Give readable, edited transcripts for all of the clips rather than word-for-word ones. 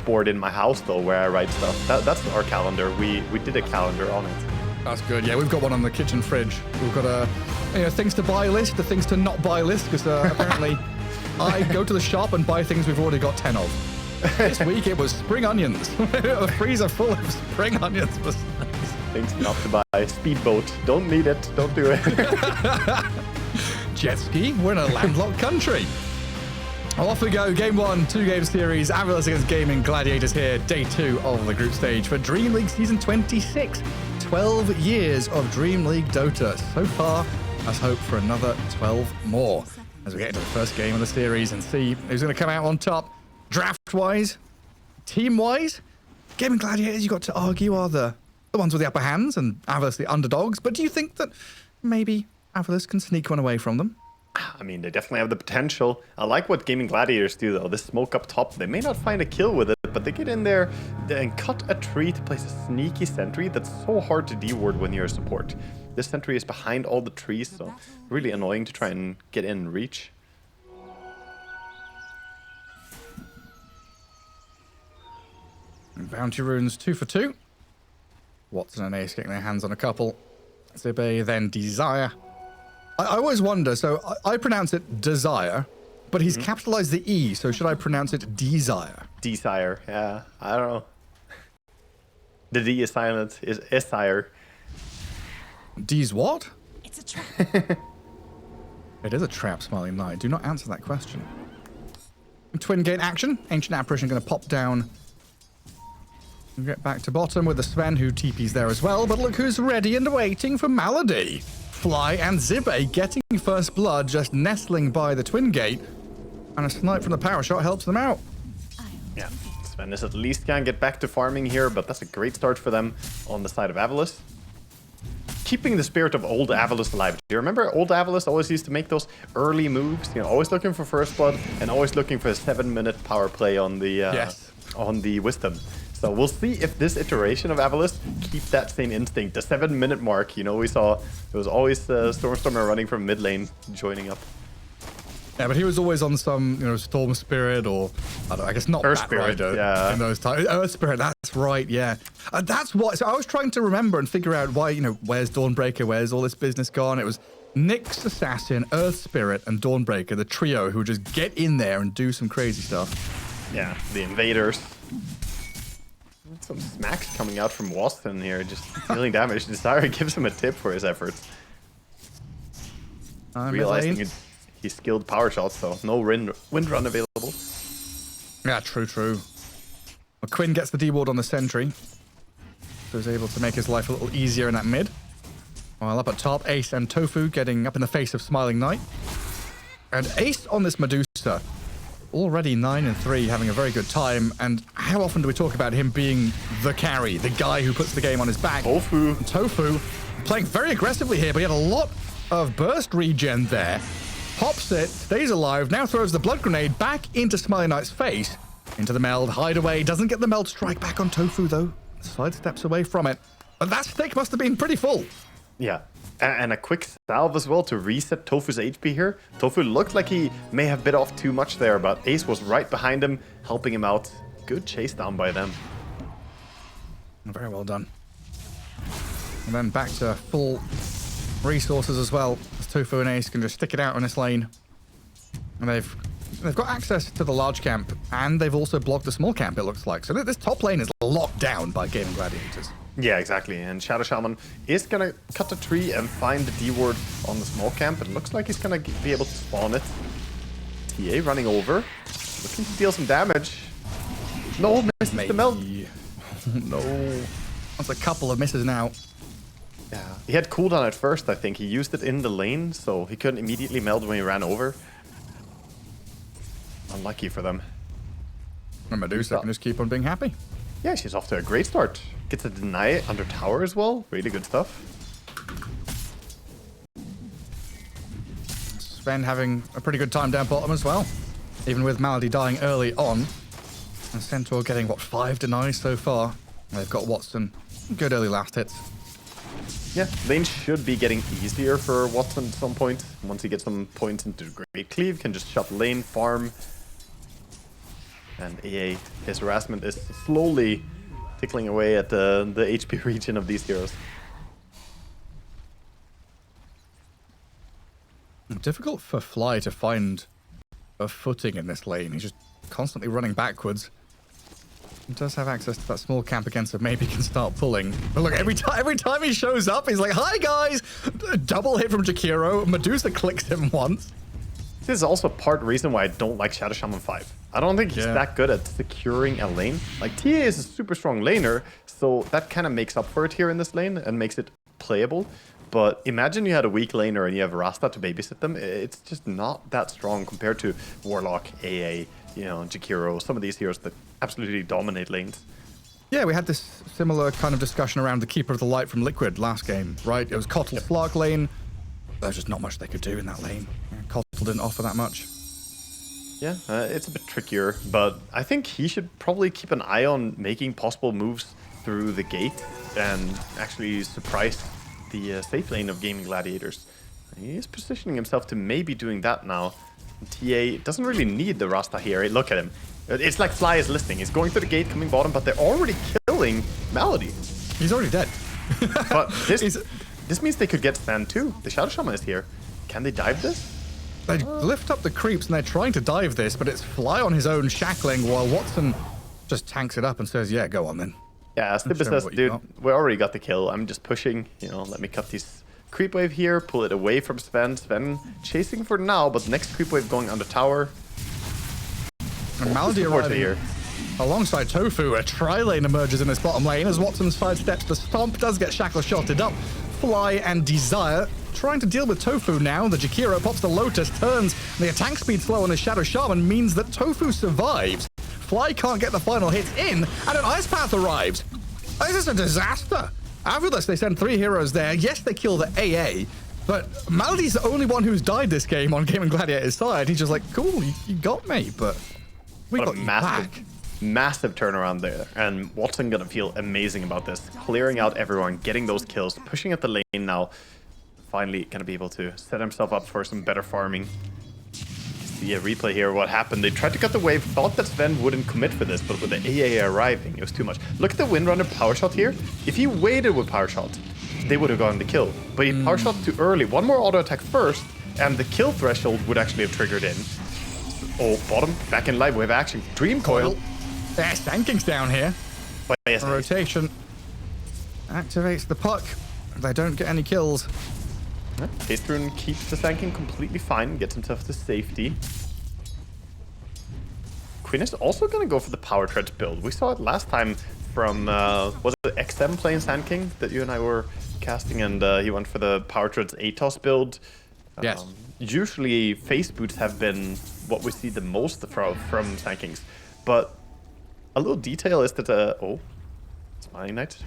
board in my house though, where I write stuff. That's our calendar. We did a calendar on it. That's good. Yeah, we've got one on the kitchen fridge. We've got a things to buy list, the things to not buy list, because apparently I go to the shop and buy things we've already got 10 of. This week it was spring onions. A freezer full of spring onions. Things not to buy. Speedboat. Don't need it. Don't do it. Jet ski. We're in a landlocked country. Off we go. Game 1, 2-game series. AVULUS against Gaimin Gladiators here. Day 2 of the group stage for DreamLeague Season 26. 12 years of DreamLeague Dota. So far, let's hope for another 12 more as we get into the first game of the series and see who's going to come out on top. Draft-wise, team-wise, Gaimin Gladiators, you got to argue, are the ones with the upper hands and AVULUS the underdogs. But do you think that maybe AVULUS can sneak one away from them? I mean, they definitely have the potential. I like what Gaimin Gladiators do, though. This smoke up top, they may not find a kill with it, but they get in there and cut a tree to place a sneaky sentry that's so hard to deward when you're a support. This sentry is behind all the trees, so really annoying to try and get in and reach. Bounty runes 2 for 2. Watson and Ace getting their hands on a couple. Zibe, then Desire. I always wonder, so I pronounce it Desire, but he's capitalized the E, so should I pronounce it Desire? Desire, yeah, I don't know. The D is silent, is Esire. D's what? It's a trap. It is a trap, Smiling Knight. Do not answer that question. Twin gate action. Ancient Apparition going to pop down. And get back to bottom with the Sven, who TP's there as well. But look who's ready and waiting for Malady. Fly and Zibe getting first blood, just nestling by the twin gate. And a snipe from the power shot helps them out. Yeah, Sven is at least can get back to farming here, but that's a great start for them on the side of AVULUS. Keeping the spirit of old AVULUS alive. Do you remember old AVULUS always used to make those early moves? You know, always looking for first blood and always looking for a 7-minute power play on the Wisdom. So we'll see if this iteration of AVULUS keep that same instinct. The 7-minute mark, you know, we saw it was always Stormstormer running from mid lane, joining up. Yeah, but he was always on some, Storm Spirit or, I don't know, I guess not Earth Bat Spirit, Rider yeah. in those times. Earth Spirit, that's right, yeah. That's what, so I was trying to remember and figure out why, where's Dawnbreaker, where's all this business gone? It was Nyx Assassin, Earth Spirit, and Dawnbreaker, the trio who would just get in there and do some crazy stuff. Yeah, the invaders. Some smacks coming out from Waston here, just dealing damage. Desire gives him a tip for his efforts. Realizing he skilled power shots, so no wind run available. Yeah, true. Well, Quinn gets the D-ward on the sentry, so he's able to make his life a little easier in that mid. While up at top, Ace and Tofu getting up in the face of Smiling Knight. And Ace on this Medusa, already 9-3, having a very good time. And how often do we talk about him being the carry, the guy who puts the game on his back? Tofu playing very aggressively here, but he had a lot of burst regen there. Pops it, stays alive, now throws the blood grenade back into Smiling Knight's face. Into the meld, hideaway, doesn't get the meld strike back on Tofu though. Sidesteps away from it. But that stick must have been pretty full. Yeah, and a quick salve as well to reset Tofu's HP here. Tofu looked like he may have bit off too much there, but Ace was right behind him, helping him out. Good chase down by them. Very well done. And then back to full resources as well, as Tofu and Ace can just stick it out on this lane. And they've got access to the large camp, and they've also blocked the small camp, it looks like. So this top lane is locked down by Gaimin Gladiators. Yeah, exactly. And Shadow Shaman is going to cut the tree and find the D-ward on the small camp. It looks like he's going to be able to spawn it. TA running over, looking to deal some damage. No, missed the meld. No. That's a couple of misses now. Yeah, he had cooldown at first, I think. He used it in the lane, so he couldn't immediately meld when he ran over. Unlucky for them. And Medusa can just keep on being happy. Yeah, she's off to a great start. Gets a deny under tower as well. Really good stuff. Sven having a pretty good time down bottom as well. Even with Malady dying early on. And Centaur getting, 5 denies so far. They've got Watson. Good early last hits. Yeah, lane should be getting easier for Watson at some point. Once he gets some points into Great Cleave, can just shut lane, farm. And AA, his harassment is slowly tickling away at the HP region of these heroes. Difficult for Fly to find a footing in this lane. He's just constantly running backwards. He does have access to that small camp against him. Maybe he can start pulling. But look, every time he shows up, he's like, "Hi guys!" Double hit from Jakiro. Medusa clicks him once. This is also part reason why I don't like Shadow Shaman 5. I don't think he's that good at securing a lane. Like, TA is a super strong laner, so that kind of makes up for it here in this lane and makes it playable. But imagine you had a weak laner and you have Rasta to babysit them. It's just not that strong compared to Warlock, AA, you know, Jakiro, some of these heroes that absolutely dominate lanes. Yeah, we had this similar kind of discussion around the Keeper of the Light from Liquid last game, right? It was Kotl's Flark lane. There's just not much they could do in that lane. Kotl didn't offer that much. Yeah, it's a bit trickier, but I think he should probably keep an eye on making possible moves through the gate and actually surprise the safe lane of Gaimin Gladiators. He is positioning himself to maybe doing that now. TA doesn't really need the Rasta here. Look at him. It's like Fly is listening. He's going through the gate, coming bottom, but they're already killing Melody. He's already dead. But this means they could get stand too. The Shadow Shaman is here. Can they dive this? They lift up the creeps and they're trying to dive this, but it's Fly on his own shackling while Watson just tanks it up and says, "Yeah, go on then." Yeah, Stibba says, "Dude, we already got the kill. I'm just pushing. You know, let me cut these creep wave here, pull it away from Sven. Sven chasing for now, but next creep wave going on the tower. And Malady arriving here. Alongside Tofu, a tri-lane emerges in this bottom lane as Watson sidesteps the stomp, does get Shackle shotted up. Fly and Desire trying to deal with Tofu now. The Jakiro pops the Lotus, turns, and the attack speed slow on the Shadow Shaman means that Tofu survives. Fly can't get the final hits in, and an Ice Path arrives. This is a disaster. AVULUS, they send 3 heroes there. Yes, they kill the AA, but Malady's the only one who's died this game on Gaimin Gladiator's side. He's just like, cool, you got me, but we got you back. Massive turnaround there, and Watson gonna feel amazing about this. Clearing out everyone, getting those kills, pushing at the lane now. Finally gonna be able to set himself up for some better farming. See a replay here of what happened. They tried to cut the wave, thought that Sven wouldn't commit for this, but with the AA arriving, it was too much. Look at the Windrunner power shot here. If he waited with power shot, they would have gotten the kill. But he power shot too early. One more auto attack first, and the kill threshold would actually have triggered in. Oh, bottom, back in live wave action. Dream Coil. Yeah, Stanking's down here. But yes, rotation activates the puck. They don't get any kills. Hastrun keeps the Stanking completely fine, gets himself to safety. Quinn is also going to go for the Power Treads build. We saw it last time from, was it XM playing Sand King that you and I were casting, and he went for the Power Treads ATOS build. Yes. Usually face boots have been what we see the most from Sand Kings, but a little detail is that, oh, Smiling Knight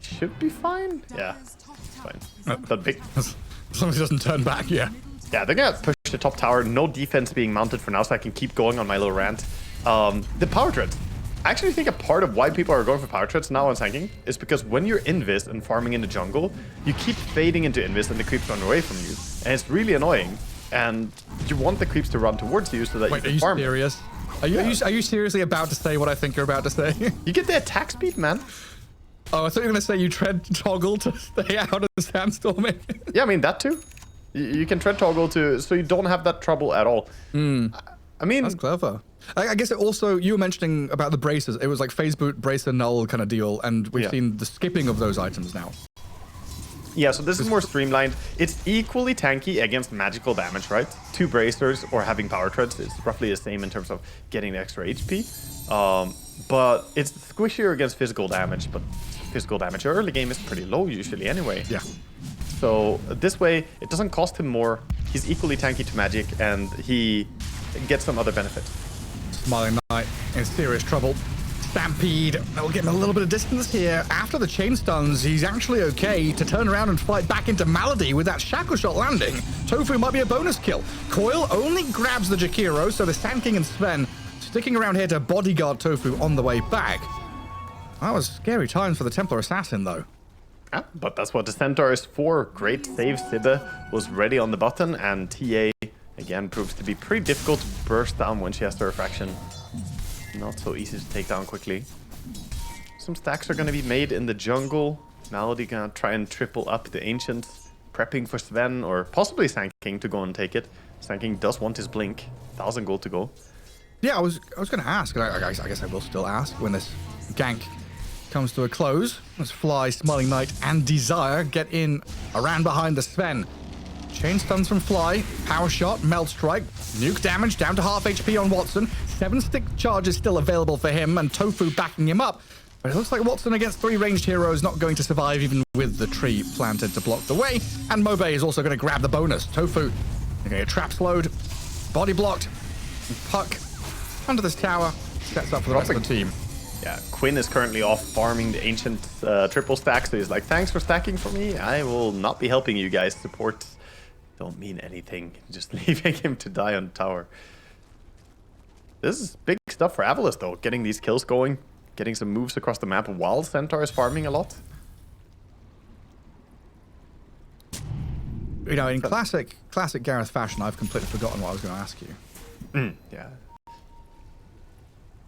should be fine. Yeah, it's fine. But big. As long as he doesn't turn back, yeah. Yeah, they're gonna push the top tower. No defense being mounted for now, so I can keep going on my little rant. The power treads. I actually think a part of why people are going for power treads now on tanking is because when you're invis and farming in the jungle, you keep fading into invis and the creeps run away from you, and it's really annoying. And you want the creeps to run towards you so that you can farm. Wait, are you serious? Are you seriously about to say what I think you're about to say? You get the attack speed, man. Oh, I thought you were going to say you tread toggle to stay out of the sandstorming. Yeah, I mean, that too. You can tread toggle to, so you don't have that trouble at all. I mean... That's clever. I guess it also, you were mentioning about the braces. It was like phase boot, bracer, null kind of deal, and we've seen the skipping of those items now. Yeah, so this is more streamlined. It's equally tanky against magical damage, right? 2 bracers or having power treads is roughly the same in terms of getting the extra HP. But it's squishier against physical damage, but physical damage early game is pretty low usually anyway. Yeah. So this way, it doesn't cost him more. He's equally tanky to magic, and he gets some other benefits. Smiling Knight in serious trouble. Stampede. We'll get him a little bit of distance here. After the chain stuns, he's actually okay to turn around and fight back into Malady with that shackle shot landing. Tofu might be a bonus kill. Coil only grabs the Jakiro, so the Sand King and Sven sticking around here to bodyguard Tofu on the way back. That was scary times for the Templar Assassin, though. Yeah, but that's what the Centaur is for. Great save. Sibbe was ready on the button, and TA, again, proves to be pretty difficult to burst down when she has the refraction. Not so easy to take down quickly. Some stacks are going to be made in the jungle. Malady gonna try and triple up the Ancients, prepping for Sven or possibly Sanking to go and take it. Sanking does want his blink. 1,000 gold to go. Yeah, I was going to ask, and I guess I will still ask when this gank comes to a close. As Fly, Smiling Knight, and Desire get in around behind the Sven. Chain stuns from Fly, power shot, melt strike, nuke damage down to half HP on Watson. 7 stick charges still available for him, and Tofu backing him up. But it looks like Watson against 3 ranged heroes not going to survive even with the tree planted to block the way. And Mobe is also going to grab the bonus. Tofu, they're going to get trap slowed, body blocked, and Puck under this tower sets up for the rest of the team. Yeah, Quinn is currently off farming the Ancient triple stack, so he's like, thanks for stacking for me. I will not be helping you guys. Support don't mean anything. Just leaving him to die on the tower. This is big stuff for AVULUS, though. Getting these kills going. Getting some moves across the map while Centaur is farming a lot. You know, in classic Gareth fashion, I've completely forgotten what I was going to ask you. Yeah.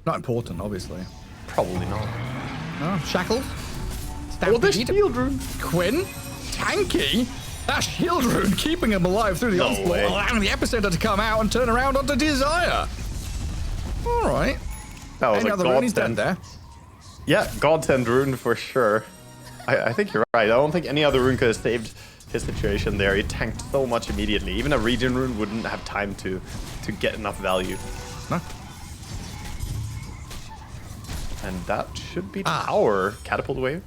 Not important, obviously. Probably not. No, Shackles? Oh, the shield rune! Quinn? Tanky? That shield rune keeping him alive through the onslaught, allowing the epicenter to come out and turn around onto Desire. Alright. That was another rune, he's dead there. Yeah, godsend rune for sure. I think you're right. I don't think any other rune could have saved his situation there. He tanked so much immediately. Even a regen rune wouldn't have time to get enough value. No. And that should be tower catapult wave.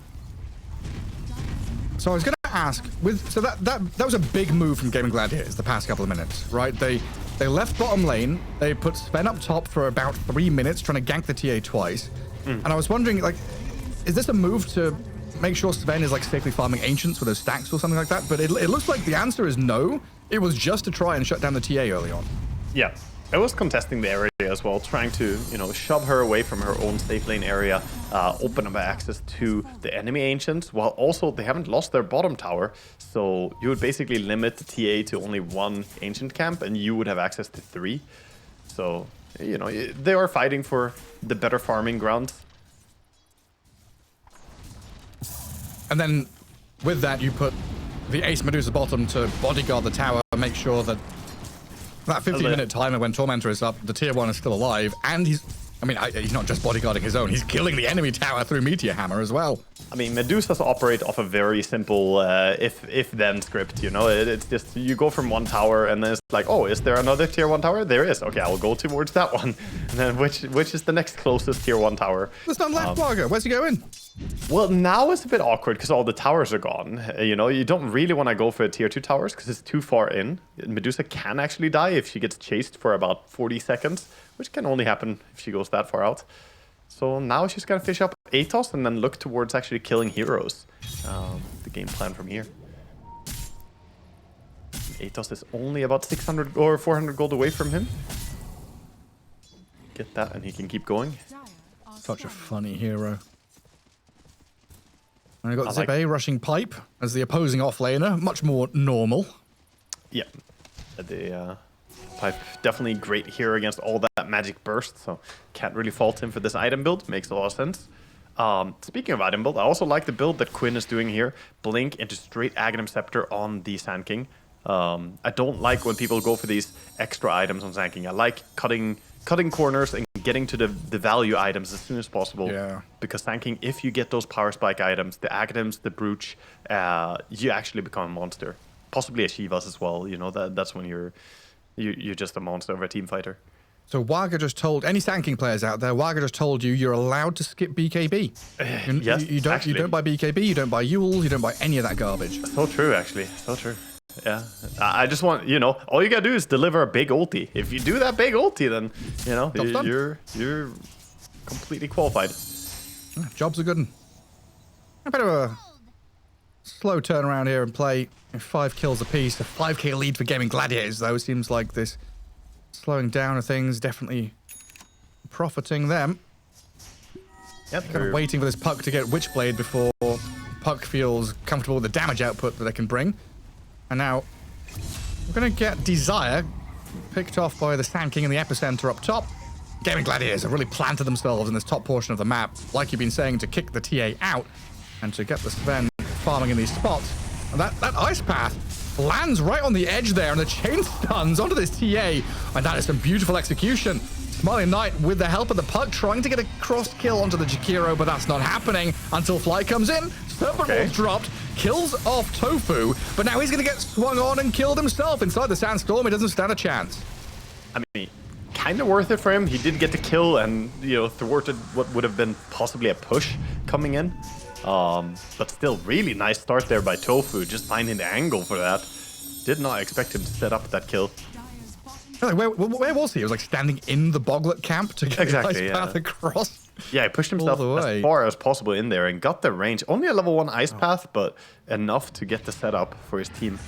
So I was going to ask, so that was a big move from Gaimin Gladiators the past couple of minutes, right? They left bottom lane. They put Sven up top for about 3 minutes, trying to gank the TA twice. And I was wondering, like, is this a move to make sure Sven is like safely farming Ancients with those stacks or something like that? But it looks like the answer is no. It was just to try and shut down the TA early on. Yeah, it was contesting the area as well, trying to, you know, shove her away from her own safe lane area, open up access to the enemy Ancients, while also they haven't lost their bottom tower. So you would basically limit the TA to only 1 Ancient camp, and you would have access to 3. So, you know, they are fighting for the better farming ground. And then with that, you put the Ace Medusa bottom to bodyguard the tower, make sure that 15-minute timer when Tormentor is up, the tier 1 is still alive, and he's not just bodyguarding his own, he's killing the enemy tower through Meteor Hammer as well. I mean, Medusas operate off a very simple if-then script, you know? It's just, you go from one tower, and then it's like, oh, is there another tier 1 tower? There is. Okay, I'll go towards that one. And then which is the next closest tier 1 tower? There's none left, Varga. Where's he going? Well, now it's a bit awkward because all the towers are gone. You know, you don't really want to go for tier 2 towers because it's too far in. Medusa can actually die if she gets chased for about 40 seconds, which can only happen if she goes that far out. So now she's going to fish up Atos and then look towards actually killing heroes. The game plan from here. Atos is only about 600 or 400 gold away from him. Get that and he can keep going. Such a funny hero. And I got Zippe rushing pipe as the opposing offlaner, much more normal. Yeah, the pipe definitely great here against all that magic burst, so can't really fault him for this item build. Makes a lot of sense. Speaking of item build, I also like the build that Quinn is doing here. Blink into straight Aghanim Scepter on the Sand King. I don't like when people go for these extra items on Sand King. I like cutting corners and getting to the value items as soon as possible. Yeah. Because Sand King, if you get those power spike items, the Aghanims, the Brooch, you actually become a monster. Possibly a Shivas as well. You know, that's when you're just a monster of a team fighter. So Waga just told any Sand King players out there, Waga just told you you're allowed to skip BKB. Yes, you don't buy BKB, you don't buy Yules, you don't buy any of that garbage. So true, actually. So true. Yeah. I just want, you know, all you gotta do is deliver a big ulti. If you do that big ulti, then, you know, you're completely qualified. Jobs are good. A bit of a slow turnaround here and play 5 kills apiece. A 5k lead for Gaimin Gladiators, though. Seems like this slowing down of things definitely profiting them. Yep. Kind of waiting for this Puck to get Witchblade before Puck feels comfortable with the damage output that they can bring. And now we're going to get Desire picked off by the Sand King in the epicenter up top. Gaimin Gladiators have really planted themselves in this top portion of the map, like you've been saying, to kick the TA out and to get the Sven farming in these spots. And that ice path lands right on the edge there, and the chain stuns onto this TA, and that is some beautiful execution. Smiling Knight, with the help of the puck, trying to get a cross kill onto the Jakiro, but that's not happening until Fly comes in. Serpent Rolls dropped, kills off Tofu, but now he's going to get swung on and killed himself inside the Sandstorm. He doesn't stand a chance. I mean, kind of worth it for him. He did get the kill and, thwarted what would have been possibly a push coming in. But still, really nice start there by Tofu, just finding the angle for that. Did not expect him to set up that kill. Like, where was he? He was like standing in the Boglet camp to get the ice path across. Yeah, he pushed himself as far as possible in there and got the range. Only a level 1 ice path, but enough to get the setup for his team.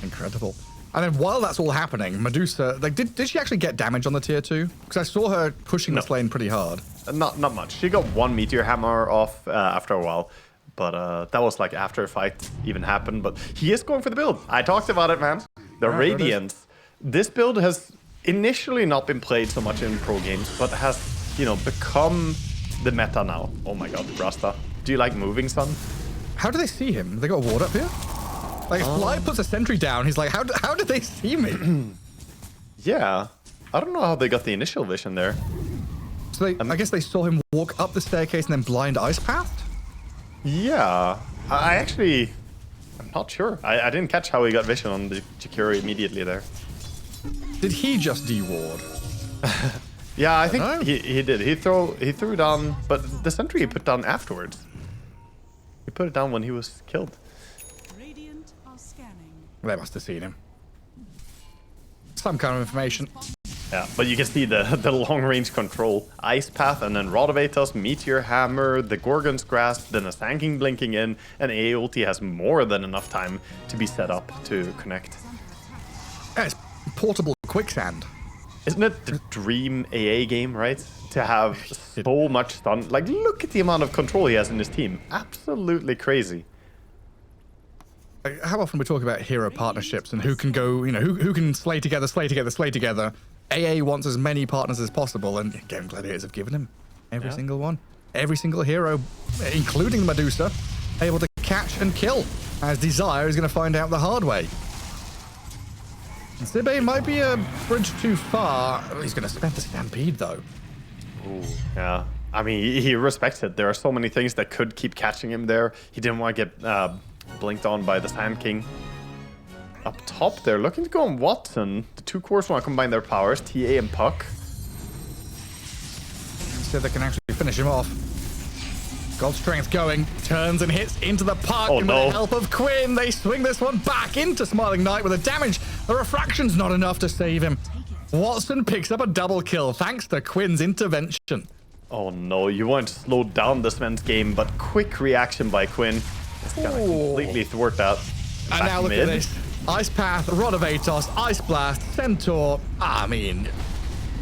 Incredible. And then while that's all happening, Medusa, like, did she actually get damage on the tier 2? Because I saw her pushing this lane pretty hard. Not much. She got 1 meteor hammer off after a while. But that was like after a fight even happened. But he is going for the build. I talked about it, man. The Radiance. This build has initially not been played so much in pro games, but has, become the meta now. Oh my god, Rasta. Do you like moving, son? How do they see him? They got a ward up here? Like, if Fly puts a sentry down, he's like, how did they see me? Yeah. I don't know how they got the initial vision there. So I guess they saw him walk up the staircase and then blind ice pathed? Yeah. I'm not sure. I didn't catch how he got vision on the Jakiro immediately there. Did he just de-ward? Yeah, I think he did. He threw down, but the sentry he put down afterwards. He put it down when he was killed. Radiant are scanning. They must have seen him. Some kind of information. Yeah, but you can see the long-range control. Ice Path, and then Rod of Atos, Meteor Hammer, the Gorgon's Grasp, then a Sanking blinking in, and AA ulti has more than enough time to be set up to connect. Yeah, it's portable quicksand. Isn't it the dream AA game, right? To have so much stun. Like, look at the amount of control he has in his team. Absolutely crazy. How often we talk about hero partnerships and who can go, who can slay together. AA wants as many partners as possible, and Gaimin Gladiators have given him every single one. Every single hero, including Medusa, able to catch and kill, as Desire is going to find out the hard way. Zibe might be a bridge too far. He's going to spend the Stampede, though. Ooh, yeah. I mean, he respects it. There are so many things that could keep catching him there. He didn't want to get blinked on by the Sand King. Up top, they're looking to go on Watson. The two cores want to combine their powers, TA and Puck. So they can actually finish him off. God Strength going, turns and hits into the Puck, and with the help of Quinn, they swing this one back into Smiling Knight with a damage. The refraction's not enough to save him. Watson picks up a double kill thanks to Quinn's intervention. Oh no, you want to slow down this man's game, but quick reaction by Quinn. It's gonna completely thwart that. And now look at this. Ice Path, Rod of Atos, Ice Blast, Centaur. I mean,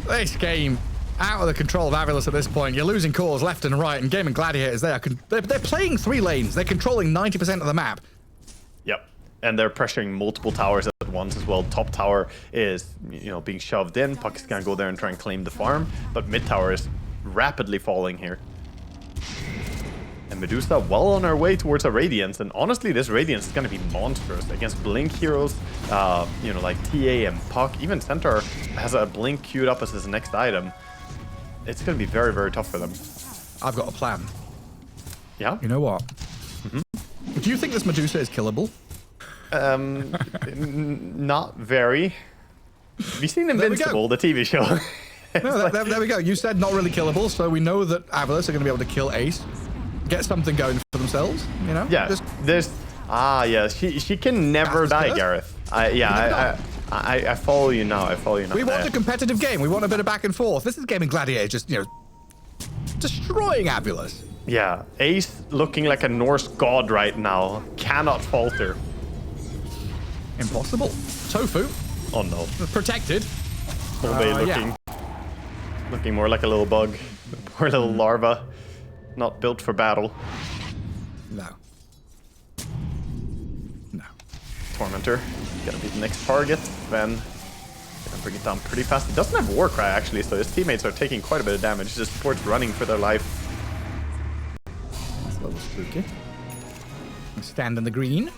this game out of the control of AVULUS at this point. You're losing cores left and right, and Gaimin Gladiators, they're playing 3 lanes. They're controlling 90% of the map. Yep, and they're pressuring multiple towers at once as well. Top tower is, being shoved in. Puck is gonna go there and try and claim the farm, but mid tower is rapidly falling here. And Medusa well on her way towards a Radiance, and honestly, this Radiance is going to be monstrous against Blink heroes, like TA and Puck. Even Centaur has a Blink queued up as his next item. It's going to be very, very tough for them. I've got a plan. Yeah? You know what? Do you think this Medusa is killable? Not very. Have you seen Invincible, the TV show? No, there we go. You said not really killable, so we know that AVULUS are going to be able to kill Ace. Get something going for themselves, Yeah, she can never die, Gareth. I follow you now. We want a competitive game. We want a bit of back and forth. This is Gaimin Gladiators just, destroying AVULUS. Yeah, Ace looking like a Norse god right now. Cannot falter. Impossible. Tofu. Oh no. Protected. Looking more like a little bug. Poor little larva. Not built for battle. No. Tormentor. Gonna be the next target. Then Bring it down pretty fast. He doesn't have Warcry actually, so his teammates are taking quite a bit of damage. His support's running for their life. That's a little spooky. Stand in the green.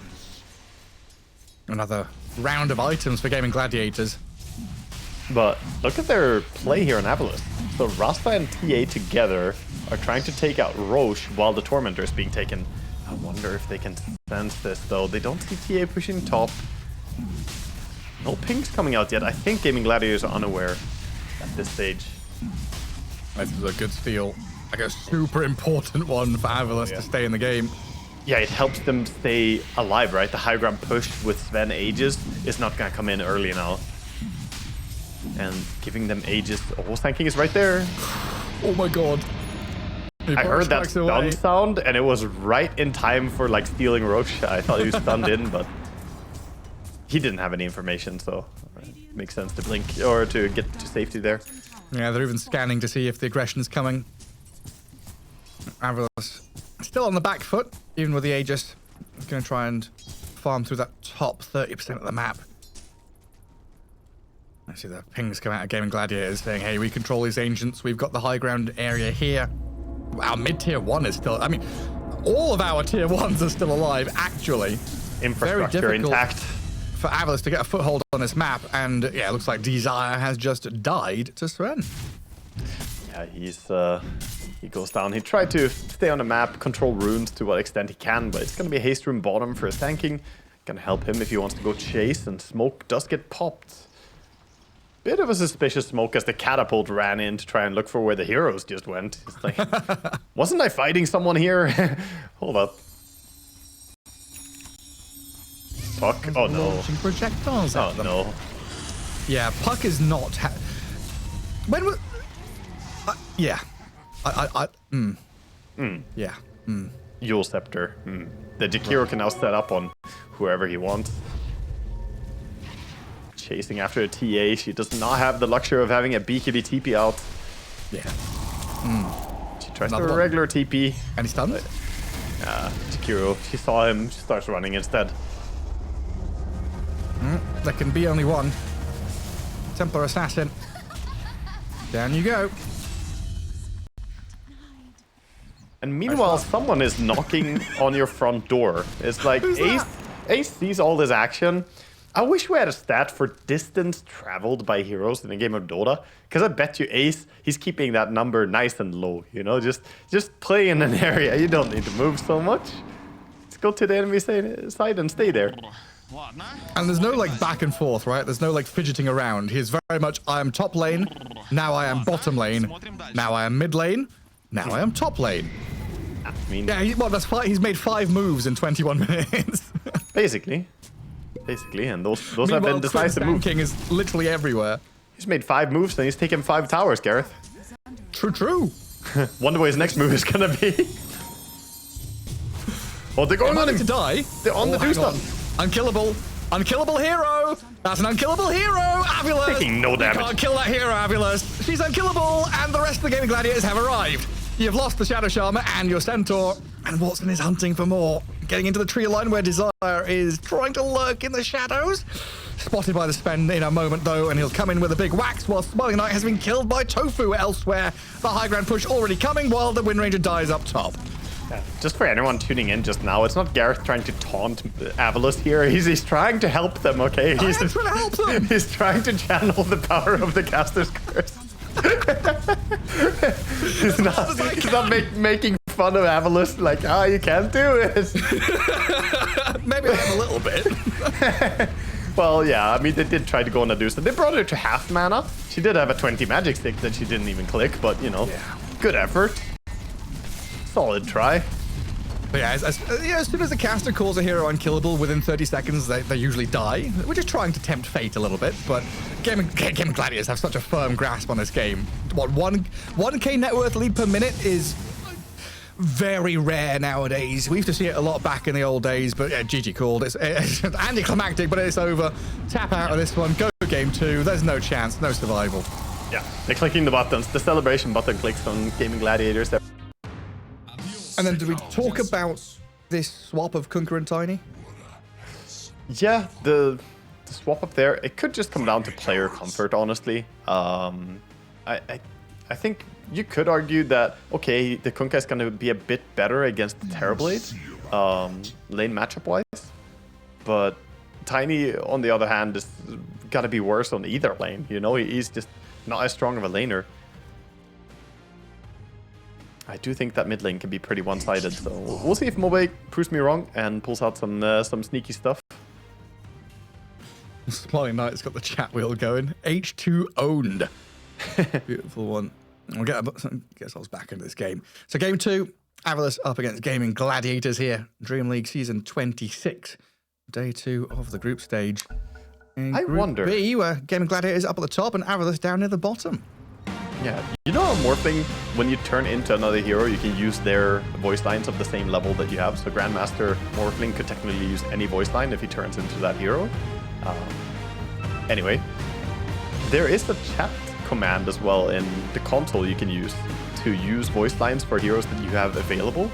Another round of items for Gaimin Gladiators. But look at their play here on AVULUS. So Rasta and TA together are trying to take out Roche while the Tormentor is being taken. I wonder if they can sense this though. They don't see TA pushing top. No pings coming out yet. I think Gaimin Gladiators are unaware at this stage. This is a good steal. Like a super important one for AVULUS to stay in the game. Yeah, it helps them stay alive, right? The high ground push with Sven Aegis is not gonna come in early now. And giving them Aegis. Oh, Sand is right there. Oh my god. I heard that stun sound, and it was right in time for like stealing Roche. I thought he was stunned in, but he didn't have any information, so it makes sense to blink or to get to safety there. Yeah, they're even scanning to see if the aggression's coming. AVULUS still on the back foot, even with the Aegis. Going to try and farm through that top 30% of the map. I see the pings come out of Gaimin Gladiators saying, hey, we control these ancients. We've got the high ground area here. Our mid-tier 1 is still... I mean, all of our tier 1s are still alive, actually. Infrastructure intact. For AVULUS to get a foothold on this map, and yeah, it looks like Desire has just died to Sven. Yeah, he goes down. He tried to stay on the map, control runes to what extent he can, but it's gonna be a haste rune bottom for his tanking. Gonna help him if he wants to go chase, and smoke does get popped. Bit of a suspicious smoke as the catapult ran in to try and look for where the heroes just went. It's like, wasn't I fighting someone here? Hold up. Puck? Oh no. Launching projectiles at them. No. Yeah, Puck is not. When was? Yeah. Yeah. Yule Scepter. The Jakiro can now set up on whoever he wants. Chasing after a TA. She does not have the luxury of having a BKB TP out. Yeah. She tries to a regular TP. And he's stunned? Jakiro, she saw him. She starts running instead. There can be only one. Templar Assassin. Down you go. And meanwhile, someone is knocking on your front door. It's like Ace sees all this action. I wish we had a stat for distance traveled by heroes in a game of Dota, because I bet you Ace, he's keeping that number nice and low. You know, just play in an area. You don't need to move so much. Just go to the enemy side and stay there. And there's no like back and forth, right? There's no like fidgeting around. He's very much, I am top lane, now I am bottom lane, now I am mid lane, now I am top lane. I mean, Yeah, he's made 5 moves in 21 minutes. basically, and those have been decisive moves. King is literally everywhere. He's made 5 moves and he's taken 5 towers, Gareth. True. Wonder what his next move is gonna be. Oh, they're going on him to die. They're on the do stuff. Unkillable hero. That's an unkillable hero. AVULUS. Taking no damage. You can't kill that hero, AVULUS. She's unkillable, and the rest of the Gaimin Gladiators have arrived. You've lost the Shadow Shaman and your Centaur, and Watson is hunting for more. Getting into the tree line where Desire is trying to lurk in the shadows. Spotted by the Sven in a moment, though, and he'll come in with a big wax while Smiling Knight has been killed by Tofu elsewhere. The high ground push already coming while the Wind Ranger dies up top. Yeah, just for anyone tuning in just now, it's not Gareth trying to taunt AVULUS here. He's trying to help them, okay? He's trying to help them. He's trying to channel the power of the Caster's Curse. he's not making fun of AVULUS like, you can't do it. Maybe a little bit. Well, yeah, I mean, they did try to go on a deuce. They brought her to half mana. She did have a 20 magic stick that she didn't even click, but, you know, good effort. Solid try. But yeah, as soon as the caster calls a hero unkillable, within 30 seconds, they usually die. We're just trying to tempt fate a little bit, but Gaimin Gladiators have such a firm grasp on this game. What, 1k net worth lead per minute is very rare nowadays. We used to see it a lot back in the old days, but yeah, GG called. It's anticlimactic, but it's over. Tap out of this one. Go game 2. There's no chance. No survival. Yeah, they're clicking the buttons. The celebration button clicks on Gaimin Gladiators. And then did we talk about this swap of Kunkka and Tiny? Yeah, the to swap up there. It could just come down to player comfort, honestly. I think you could argue that, okay, the Kunkka is going to be a bit better against the Terrorblade, lane matchup-wise. But Tiny, on the other hand, is got to be worse on either lane. You know, he's just not as strong of a laner. I do think that mid lane can be pretty one-sided, so we'll see if Mobe proves me wrong and pulls out some sneaky stuff. Smiling Knight's got the chat wheel going. H2 owned. Beautiful one. We'll get ourselves back into this game. So game 2, AVULUS up against Gaimin Gladiators here. DreamLeague Season 26. Day 2 of the group stage. In I group wonder. B, where Gaimin Gladiators up at the top and AVULUS down near the bottom. Yeah, you know how Morphling, when you turn into another hero, you can use their voice lines of the same level that you have. So Grandmaster Morphling could technically use any voice line if he turns into that hero. Anyway, there is a chat command as well in the console you can use to use voice lines for heroes that you have available.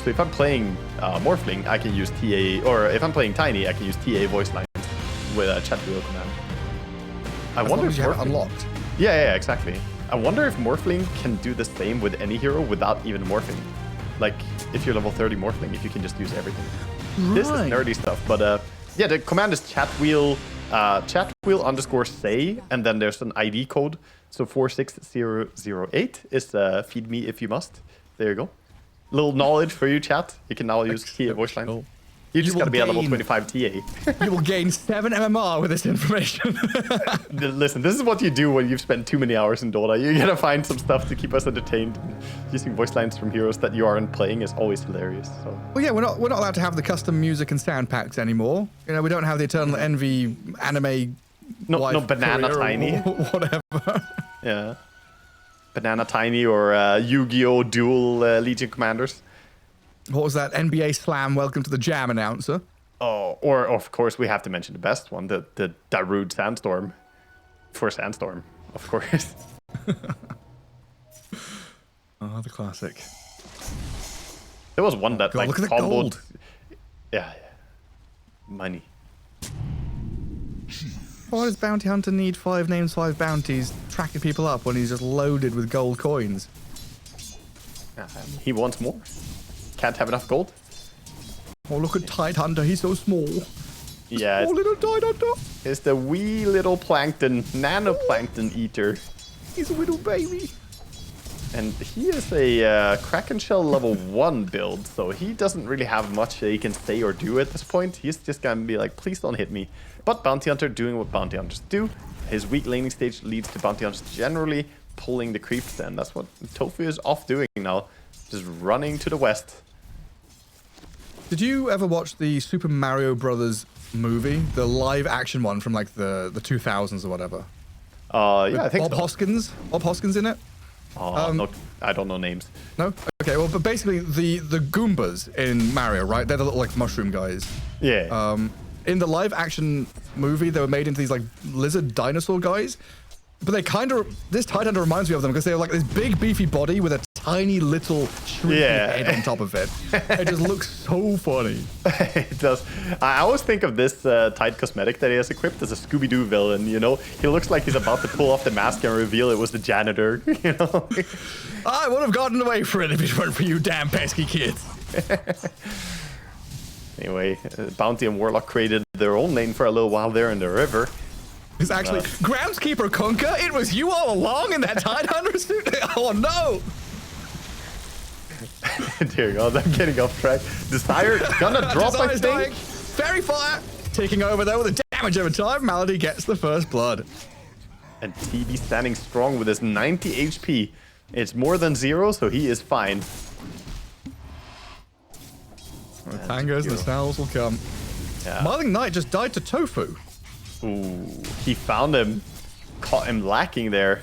So if I'm playing Morphling, I can use TA, or if I'm playing Tiny, I can use TA voice lines with a chat wheel command. I wonder if you have it unlocked. Yeah, exactly. I wonder if Morphling can do the same with any hero without even morphing. Like, if you're level 30 Morphling, if you can just use everything. Right. This is nerdy stuff, but yeah, the command is chatwheel _say, and then there's an ID code. So 46008 is feed me if you must. There you go. Little knowledge for you, chat. You can now use TA voice lines. You just gotta be a level 25 TA. You will gain 7 MMR with this information. Listen, this is what you do when you've spent too many hours in Dota. You gotta find some stuff to keep us entertained. Using voice lines from heroes that you aren't playing is always hilarious. So. Well, yeah, we're not allowed to have the custom music and sound packs anymore. You know, we don't have the Eternal Envy anime. No Banana Tiny. Whatever. Yeah. Banana Tiny or Yu-Gi-Oh! Dual Legion Commanders. What was that? NBA Slam, welcome to the jam announcer. Oh, or of course we have to mention the best one, the Darude Sandstorm. For Sandstorm, of course. Oh, the classic. There was one that like look at the comboed. gold. Yeah. Money. Why does Bounty Hunter need 5 names, 5 bounties, tracking people up when he's just loaded with gold coins? He wants more. Can't have enough gold. Oh, look at Tide Hunter, he's so small. Yeah. Oh, little Tide Hunter. It's the wee little plankton, nanoplankton eater. He's a little baby. And he is a Kraken Shell level 1 build, so he doesn't really have much he can say or do at this point. He's just gonna be like, please don't hit me. But Bounty Hunter doing what Bounty Hunters do. His weak laning stage leads to Bounty Hunters generally pulling the creeps, and that's what Tofu is off doing now. Just running to the west. Did you ever watch the Super Mario Brothers movie? The live action one from like the 2000s or whatever? Yeah, I think Bob so. Hoskins? Bob Hoskins in it? No, I don't know names. No? Okay, well, but basically the Goombas in Mario, right? They're the little like mushroom guys. Yeah. In the live action movie, they were made into these like lizard dinosaur guys. But they kind of, this Tide Hunter reminds me of them because they have like this big beefy body with a tiny little shrinking head on top of it. It just looks so funny. It does. I always think of this Tide cosmetic that he has equipped as a Scooby-Doo villain, you know? He looks like he's about to pull off the mask and reveal it was the janitor, you know? I would have gotten away from it if it weren't for you damn pesky kids. Anyway, Bounty and Warlock created their own lane for a little while there in the river. It's actually, Groundskeeper Kunkka, it was you all along in that Tide Hunter suit? Oh no! Dear God, I'm getting off track. Desire gonna drop, I Desire's think. dying. Fairy Fire taking over there with the damage over time. Malady gets the first blood. And TB standing strong with his 90 HP. It's more than 0, so he is fine. The tangos and the cells will come. Yeah. Smiling Knight just died to Tofu. Ooh, he found him. Caught him lacking there.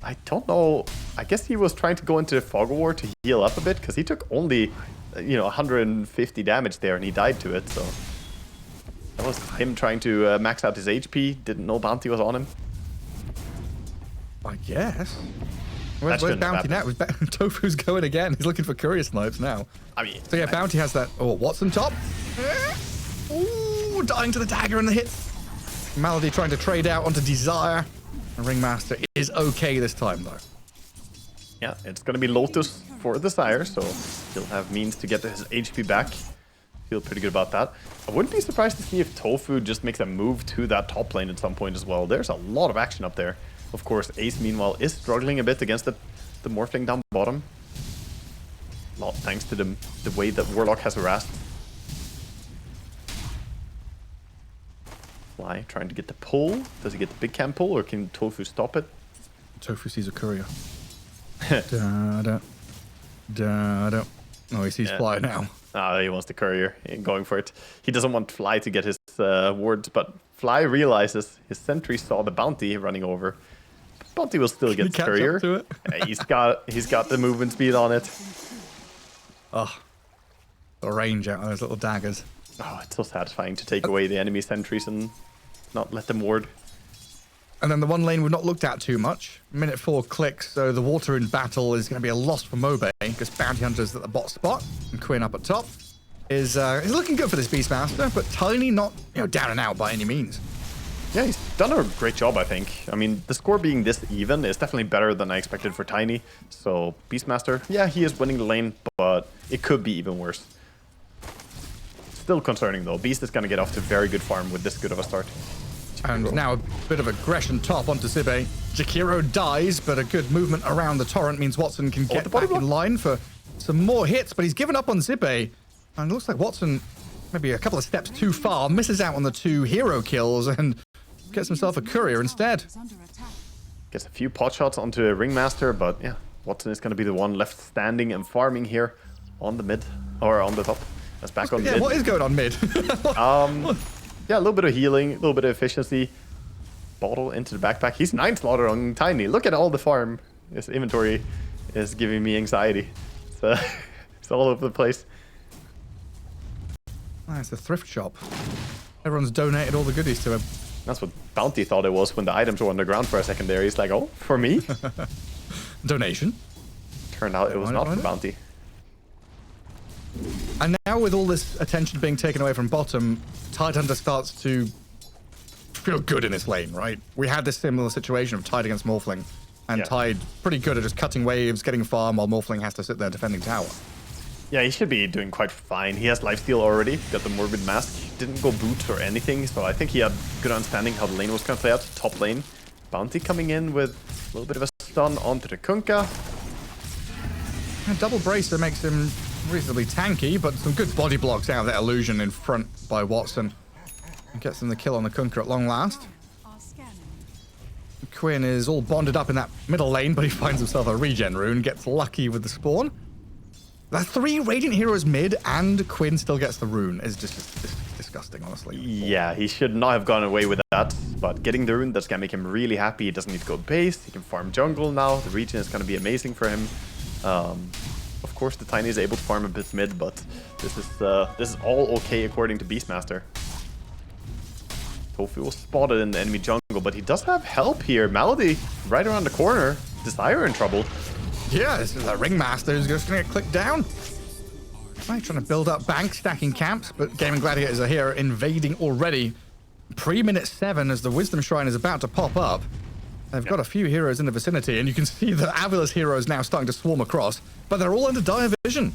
I don't know. I guess he was trying to go into the Fog of War to heal up a bit, because he took only, 150 damage there, and he died to it, so... That was him trying to max out his HP. Didn't know Bounty was on him. I guess. Where's shouldn't Bounty now? happen. Tofu's going again. He's looking for Courier Snipes now. I mean... So yeah, Bounty has that... Oh, Watson top? Ooh. Ooh, dying to the dagger and the hit. Malady trying to trade out onto Desire. And Ringmaster is okay this time, though. Yeah, it's going to be Lotus for Desire, so he'll have means to get his HP back. Feel pretty good about that. I wouldn't be surprised to see if Tofu just makes a move to that top lane at some point as well. There's a lot of action up there. Of course, Ace, meanwhile, is struggling a bit against the Morphling down bottom. A lot thanks to the way that Warlock has harassed. Fly trying to get the pull. Does he get the big camp pull, or can Tofu stop it? Tofu sees a courier. Da-da. Da-da. Oh, he sees Fly now. Ah, he wants the courier. He ain't going for it. He doesn't want Fly to get his wards, but Fly realizes his sentry saw the bounty running over. Bounty will still get the courier. To it? He's got the movement speed on it. Oh, the range out of those little daggers. Oh, it's so satisfying to take away the enemy sentries and not let them ward. And then the one lane we've not looked at too much. Minute 4 clicks, so the water in battle is going to be a loss for Mobe because Bounty Hunter's at the bot spot and Quinn up at top is looking good for this Beastmaster, but Tiny not down and out by any means. Yeah, he's done a great job, I think. I mean, the score being this even is definitely better than I expected for Tiny. So Beastmaster, yeah, he is winning the lane, but it could be even worse. Still concerning though. Beast is going to get off to very good farm with this good of a start. And now a bit of aggression top onto Zibe. Jakiro dies, but a good movement around the torrent means Watson can get back in line for some more hits, but he's given up on Zibe. And it looks like Watson maybe a couple of steps too far, misses out on the 2 hero kills and gets himself a courier instead. Gets a few pot shots onto a Ringmaster, but yeah, Watson is going to be the one left standing and farming here on the mid, or on the top. That's back on mid. Yeah, what is going on mid? Yeah, a little bit of healing, a little bit of efficiency. Bottle into the backpack. He's 9 slaughter on Tiny. Look at all the farm. His inventory is giving me anxiety. It's all over the place. Ah, it's a thrift shop. Everyone's donated all the goodies to him. That's what Bounty thought it was when the items were underground for a second there. He's like, oh, for me? Donation. Turned out it was not for Bounty. And now with all this attention being taken away from bottom, Tidehunter starts to feel good in his lane, right? We had this similar situation of Tide against Morphling, and Tide pretty good at just cutting waves, getting farm, while Morphling has to sit there defending tower. Yeah, he should be doing quite fine. He has lifesteal already, got the Morbid Mask, didn't go boot or anything, so I think he had good understanding how the lane was going to play out. Top lane, Bounty coming in with a little bit of a stun onto the Kunkka. And double bracer makes him reasonably tanky, but some good body blocks out of that illusion in front by Watson. And gets him the kill on the Kunkka at long last. Quinn is all bonded up in that middle lane, but he finds himself a regen rune, gets lucky with the spawn. That's 3 Radiant heroes mid, and Quinn still gets the rune. It's just disgusting, honestly. Yeah, he should not have gone away with that, but getting the rune, that's going to make him really happy. He doesn't need to go base, he can farm jungle now. The regen is going to be amazing for him. Of course, the Tiny is able to farm a bit mid, but this is all okay according to Beastmaster. Tofu was spotted in the enemy jungle, but he does have help here. Malady right around the corner. Desire in trouble. Yeah, this is a Ringmaster who's just going to get clicked down. Right, trying to build up bank, stacking camps, but Gaimin Gladiators are here invading already. Pre-minute 7 as the Wisdom Shrine is about to pop up. They've got a few heroes in the vicinity, and you can see the AVULUS heroes now starting to swarm across, but they're all under dire vision.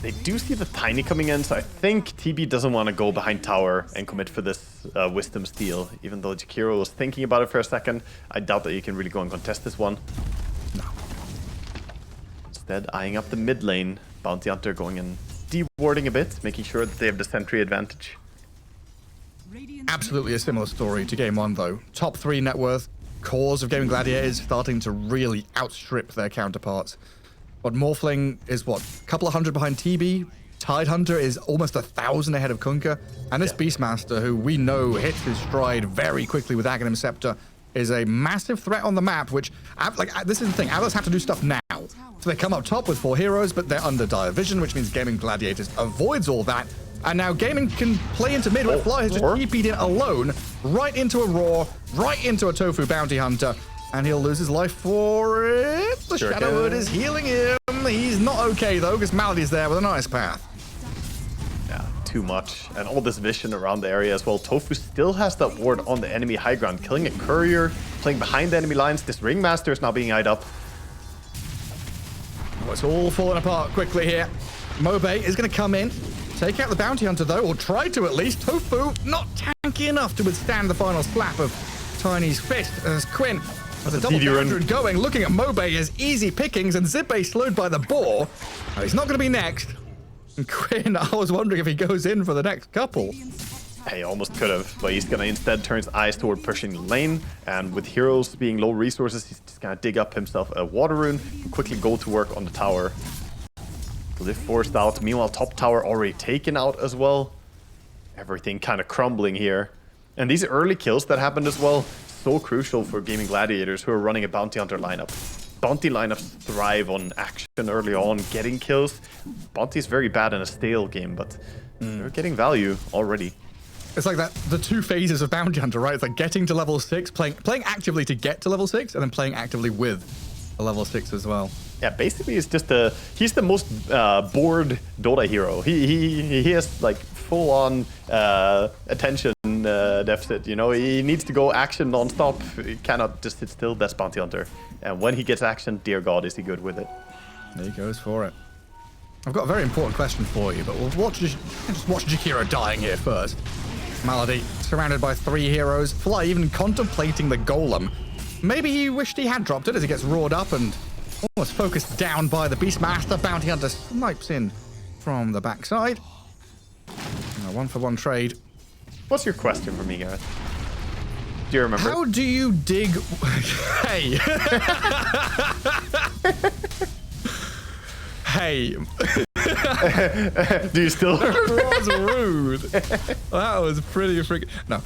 They do see the Tiny coming in, so I think TB doesn't want to go behind tower and commit for this Wisdom steal. Even though Jakiro was thinking about it for a second, I doubt that you can really go and contest this one. No. Instead, eyeing up the mid lane. Bounty Hunter going and dewarding a bit, making sure that they have the sentry advantage. Absolutely a similar story to Game 1, though. Top 3 net worth, cores of Gaimin Gladiators starting to really outstrip their counterparts. But Morphling is, what, a couple of hundred behind TB? Tidehunter is almost 1,000 ahead of Kunkka. And this Beastmaster, who we know hits his stride very quickly with Aghanim Scepter, is a massive threat on the map, which, this is the thing, AVULUS have to do stuff now. So they come up top with 4 heroes, but they're under dire vision, which means Gaimin Gladiators avoids all that. And now Gaimin can play into mid, where Fly has just TP'd in alone, right into a Roar, right into a Tofu Bounty Hunter, and he'll lose his life for it. The Shadowwood is healing him. He's not okay, though, because Malady's there with an Ice Path. Yeah, too much. And all this vision around the area as well. Tofu still has that ward on the enemy high ground, killing a courier, playing behind the enemy lines. This Ringmaster is now being eyed up. Oh, it's all falling apart quickly here. Mobe is going to come in, take out the Bounty Hunter though, or try to at least. Tofu not tanky enough to withstand the final slap of Tiny's fist as Quinn has a double 100 going, looking at Mobe as easy pickings, and Zippe slowed by the boar. Oh, he's not going to be next. And Quinn, I was wondering if he goes in for the next couple. He almost could have, but he's going to instead turn his eyes toward pushing the lane. And with heroes being low resources, he's just going to dig up himself a water rune and quickly go to work on the tower. Glyph forced out. Meanwhile, top tower already taken out as well. Everything kind of crumbling here. And these early kills that happened as well, so crucial for Gaimin Gladiators who are running a Bounty Hunter lineup. Bounty lineups thrive on action early on, getting kills. Bounty is very bad in a stale game, but they're getting value already. It's like that, the two phases of Bounty Hunter, right? It's like getting to level 6, playing actively to get to level 6, and then playing actively with a level 6 as well. Yeah, basically it's just he's the most bored Dota hero. He has like full-on attention deficit, you know? He needs to go action non-stop. He cannot just sit still. That's Bounty Hunter. And when he gets action, dear God, is he good with it. There he goes for it. I've got a very important question for you, but we'll just watch Jakiro dying here first. Malady, surrounded by 3 heroes. Fly even contemplating the golem. Maybe he wished he had dropped it as he gets roared up and almost focused down by the Beastmaster. Bounty Hunter snipes in from the backside. A 1-for-1 trade. What's your question for me, Gareth? Do you remember? How do you dig... Hey. Hey. Do you still? That was rude. That was pretty freaking. No.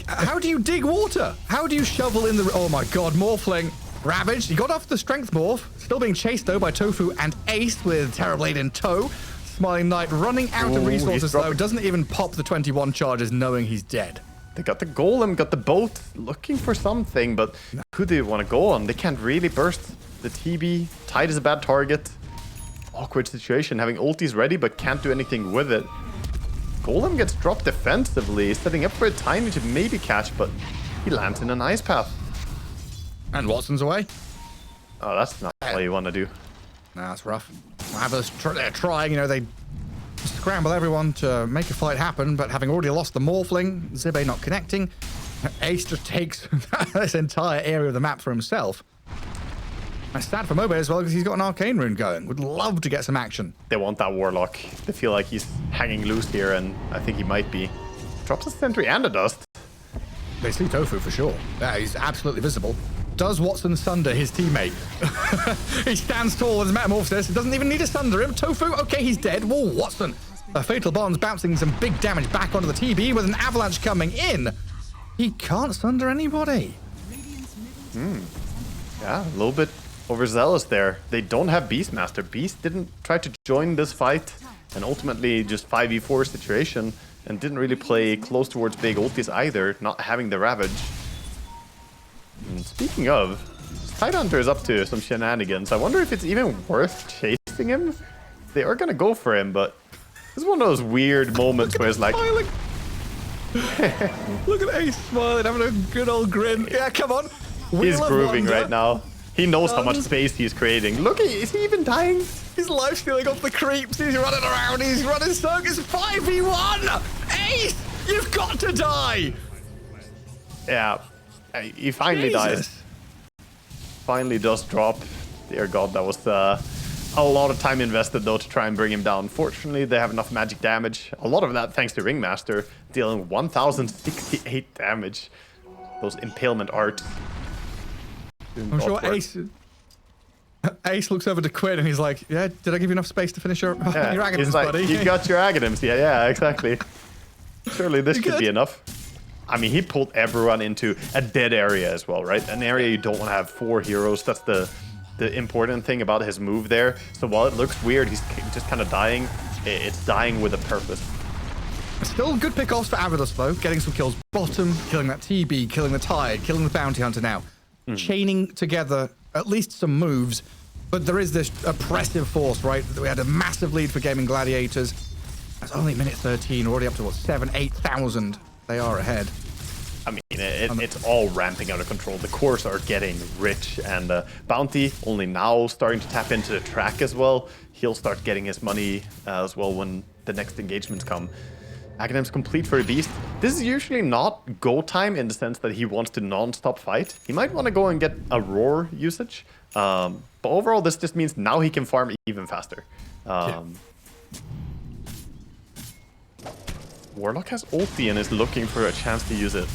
How do you dig water? How do you shovel in the? Oh my God, Morphling. Ravaged. He got off the strength morph. Still being chased though by Tofu and Ace with Terrorblade in tow. Smiling Knight running out of resources though. Doesn't even pop the 21 charges knowing he's dead. They got the golem, got the boat, looking for something, but who do they want to go on? They can't really burst the TB. Tide is a bad target. Awkward situation, having ultis ready but can't do anything with it. Golem gets dropped defensively, setting up for a Tiny to maybe catch, but he lands in an ice path. And Watson's away. Oh, that's not what you want to do. Nah, that's rough. They're trying, you know, they scramble everyone to make a fight happen, but having already lost the Morphling, Zippe not connecting, Ace just takes this entire area of the map for himself. And sad for Mobe as well because he's got an arcane rune going. Would love to get some action. They want that Warlock. They feel like he's hanging loose here, and I think he might be. Drops a sentry and a dust. They see Tofu for sure. Yeah, he's absolutely visible. Does Watson sunder his teammate? He stands tall as Metamorphosis. Doesn't even need to sunder him. Tofu, okay, he's dead. Whoa, Watson. A Fatal Bond's bouncing some big damage back onto the TB with an avalanche coming in. He can't sunder anybody. Yeah, a little bit overzealous there. They don't have Beastmaster. Beast didn't try to join this fight, and ultimately just 5v4 situation, and didn't really play close towards big ultis either, not having the Ravage. And speaking of, Tidehunter is up to some shenanigans. I wonder if it's even worth chasing him. They are gonna go for him, but this is one of those weird moments where it's like... Look at Ace smiling, having a good old grin. Yeah, come on. He's grooving right now. He knows how much space he's creating. Look, is he even dying? He's life stealing off the creeps. He's running around. He's running circus. 5v1. Ace, you've got to die. Yeah, he finally dies. Finally does drop. Dear God, that was a lot of time invested though to try and bring him down. Fortunately, they have enough magic damage. A lot of that thanks to Ringmaster, dealing 1068 damage. Those impalement arts. I'm sure Ace looks over to Quinn and he's like, yeah, did I give you enough space to finish your Aghanim's, like, buddy? You got your Aghanims. Yeah, exactly. Surely this could be enough. I mean, he pulled everyone into a dead area as well, right? An area you don't want to have 4 heroes. That's the important thing about his move there. So while it looks weird, he's just kind of dying. It's dying with a purpose. Still good pickoffs for AVULUS though. Getting some kills bottom, killing that TB, killing the Tide, killing the Bounty Hunter now. Chaining together at least some moves, but there is this oppressive force, right? We had a massive lead for Gaimin Gladiators. It's only minute 13, already up to what, 8,000 they are ahead. I mean, it's all ramping out of control. The cores are getting rich, and Bounty only now starting to tap into the track as well. He'll start getting his money as well when the next engagements come. Aghanim's complete for a beast. This is usually not go time in the sense that he wants to non-stop fight. He might want to go and get a roar usage. But overall, this just means now he can farm even faster. Warlock has ulti and is looking for a chance to use it.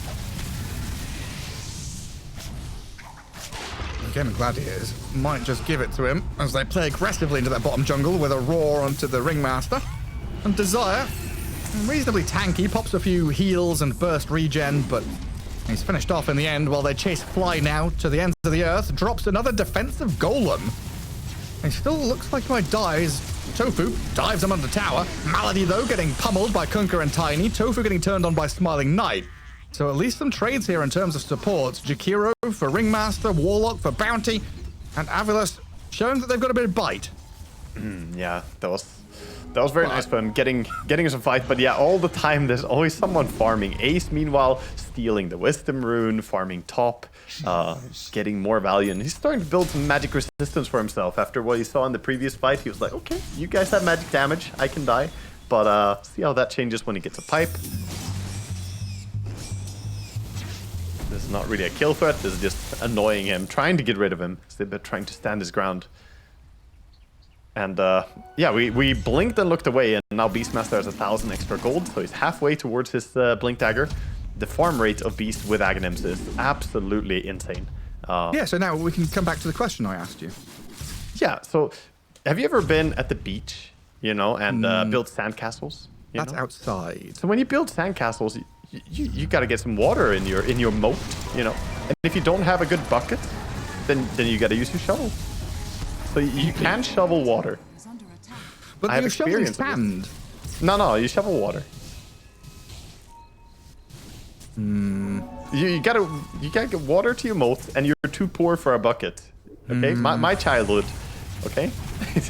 Gaimin Gladiators might just give it to him as they play aggressively into that bottom jungle with a roar onto the Ringmaster. And Desire, reasonably tanky, pops a few heals and burst regen, but he's finished off in the end while they chase Fly now to the ends of the earth, drops another defensive golem. He still looks like he might die as Tofu dives him under the tower. Malady, though, getting pummeled by Kunkka and Tiny. Tofu getting turned on by Smiling Knight. So at least some trades here in terms of support. Jakiro for Ringmaster, Warlock for Bounty, and AVULUS showing that they've got a bit of bite. Yeah, that was very nice for him, getting us a fight. But yeah, all the time there's always someone farming. Ace, meanwhile, stealing the Wisdom Rune, farming top, getting more value. And he's starting to build some magic resistance for himself. After what he saw in the previous fight, he was like, okay, you guys have magic damage, I can die. But see how that changes when he gets a pipe. This is not really a kill threat, this is just annoying him, trying to get rid of him. But trying to stand his ground. And yeah, we blinked and looked away, and now Beastmaster has 1,000 extra gold, so he's halfway towards his Blink Dagger. The farm rate of Beast with Aghanims is absolutely insane. Yeah, so now we can come back to the question I asked you. Yeah, so have you ever been at the beach, you know, and built sandcastles? That's outside. So when you build sandcastles, you got to get some water in your moat, you know. And if you don't have a good bucket, then you got to use your shovel. So you can shovel water. But you're shoveling sand. No, you shovel water. You gotta get water to your moat, and you're too poor for a bucket. Okay, my childhood. Okay.